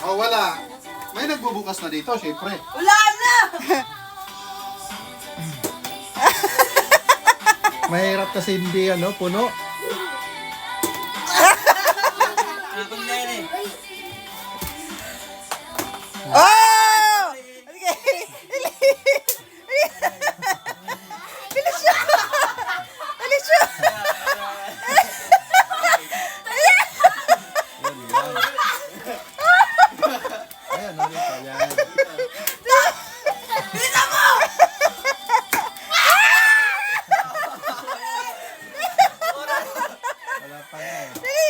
Oh, wala. May nagbubukas na dito, syempre. Wala na! Mahirap kasi hindi, puno. Oh! Okay. Bilis siya! Bilis siya! Ayan, ano pa yan? Bilisan mo! Wala pa nga eh. Dali!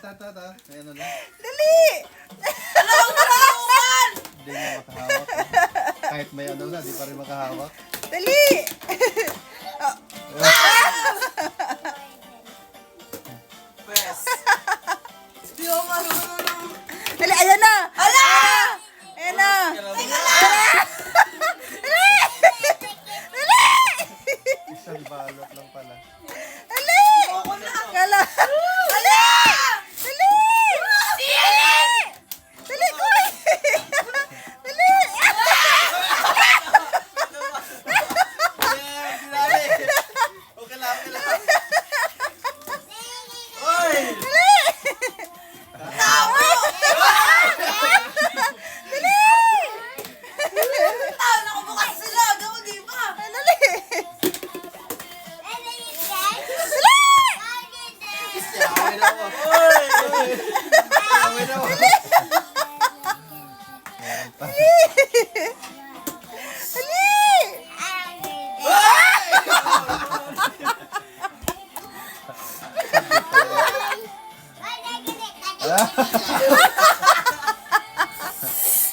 Ito. Ayan na. Dali! Ano ang nararukan? Hindi na makahawak. Kahit may na, di pa rin makahawak. Dali! Pwes. Di ako marunong. Dali, ayan na! Hala! Ayan na! Teka lang! Isang balot lang pala. Dali! Ako na. Kala! Dali! Dali! Dali, Koy! Dali! Okay lang. Oy! Tama! Tao, nakabukas sila. Ako, di ba? Dali! Away na ako. Away na ako. Meron pa.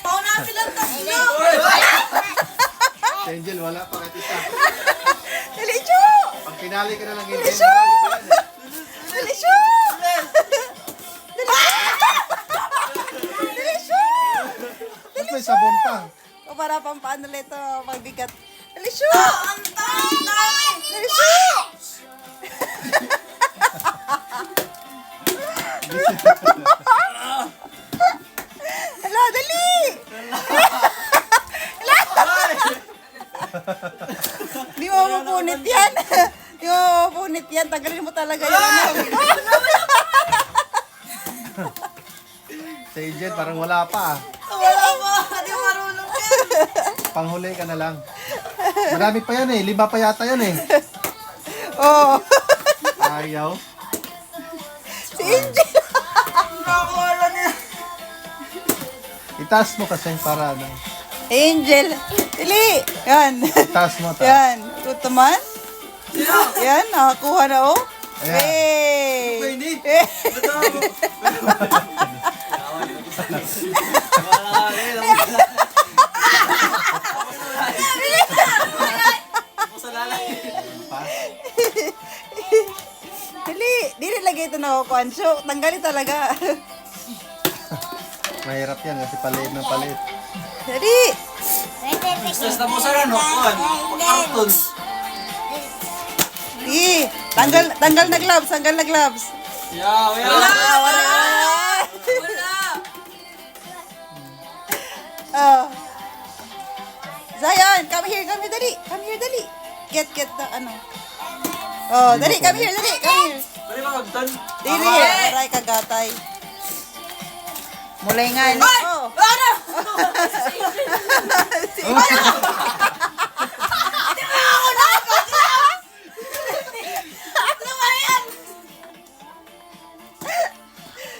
Pauna silang tatlo. Si Angel, wala pa kahit isa. Dali, Chu! Pag pinali ka na lang Angel, Bilis siya! marami pa yan eh. Dali, Chu! Dali, Chu! Ba't may sabon pa? O para pang paano nito, magbigat. Dali, Chu! Ang dami! Dali, Chu! Hala, dali! Di mo mapunit yan. Di mo mapunit yan. Tagalin mo talaga yung ano. Si Angel, parang wala pa ah. Wala mo! Hindi ko marunong yan. Panghuli ka na lang. Marami pa yan eh. 5 pa yata yan eh. Oo. Ayaw. Si Angel. Nakakawala niya. Itaas mo kasi para ano. Angel. Dali. Yan. Itaas mo ta. Yan. Tutuman. Yan. Nakakuha na oh. Ayan. Hey. Hindi. Eh. Dali. Dili lagi ito nakukuhan. So, tanggalin talaga. Mahirap yan kasi paliit ng paliit. Dali. Stress na po sa ano? Karton. Sige. Tanggal na gloves. Tanggal na gloves. Yaw, yaw. Wala. Wala. Oh. Zion, come here, dali. Come here, dali. Get the, ano. Oh, dali, come here, dali. Come here. Pwede ba magdan? Dili, aray kagatay. Mulay nga, no? Oh. Ano?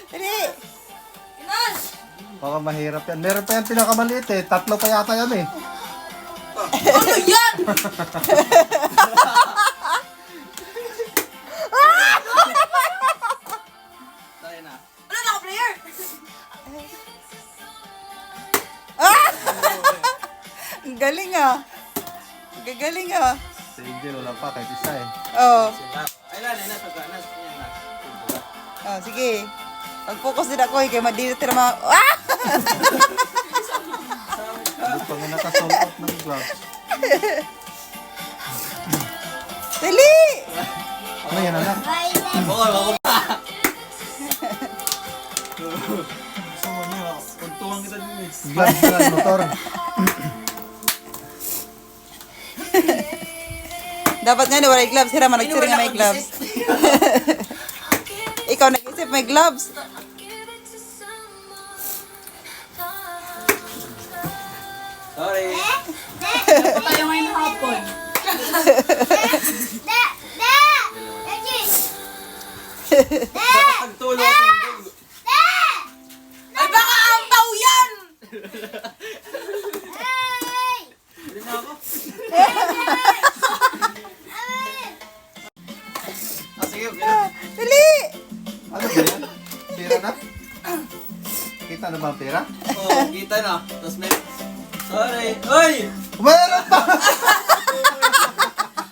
Dali. Baka mahirap yan. Meron pa yan pinakamaliit eh. 3 pa yata yan eh. Ano yan? Tayo na. Ano naka-player? Ang galing ah. Gagaling ah. Si Angel wala pa kahit isa eh. Oh. Ay, lan, nasa ganas. Yan na. Oh, sige. Pag-focus din ako, kaya madito na mga... Ah! Hindi pa nga nakasold out ng gloves. Dali! Ano yan anak? Bukol, bukol. Gloves na lang, motor. Dapat nga wala gloves. Hira man nagsiri nga may gloves. Ikaw nag-isip may gloves. Sorry. Tayo ngayon hapon. Dapat pagtulog. Ay, baka ampaw yan! Hindi na ako. Sige, okay. Dali! Ano ba yan? Pera na? Kita na ba ang pera? Oo, kita na. Tapos may... Sorry. Uy! Meron pa!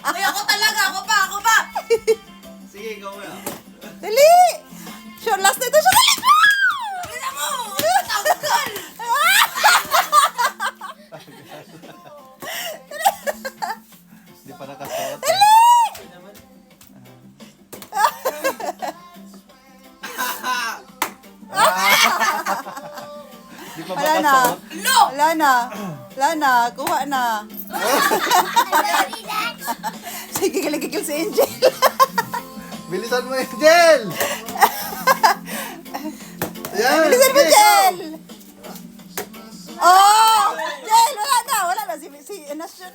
Ay, ako talaga! Ako pa! Sige, ikaw muna. Dali! Sure, last na ito. Sure, dali! Tignan mo! Tanggal! Hindi pa nakasuot. Ay, naman. Hindi pa Wala na. makasuot. Wala na. Wala na. Kuha na. Sige, gigil si Angel. Bilisan mo, Angel! Ayan, Bilisan mo, sige, Jel! Oh! Jel, wala na. Wala na. Si Nasyon.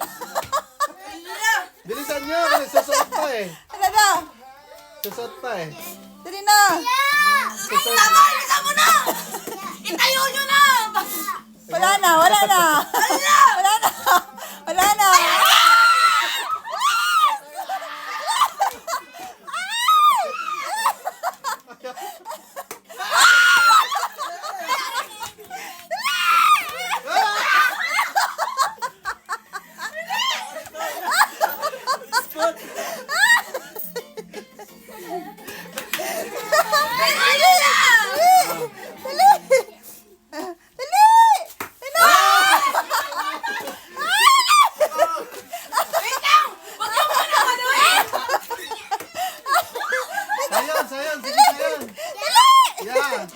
Bilisan nyo, susot pa eh. Wala na. Susot pa eh. Dali na. Tama! Bilisan mo na! Itayo nyo na! Wala na. Wala na. Wala na. Wala na. Sayon, sayon, sige sayon. Yeah.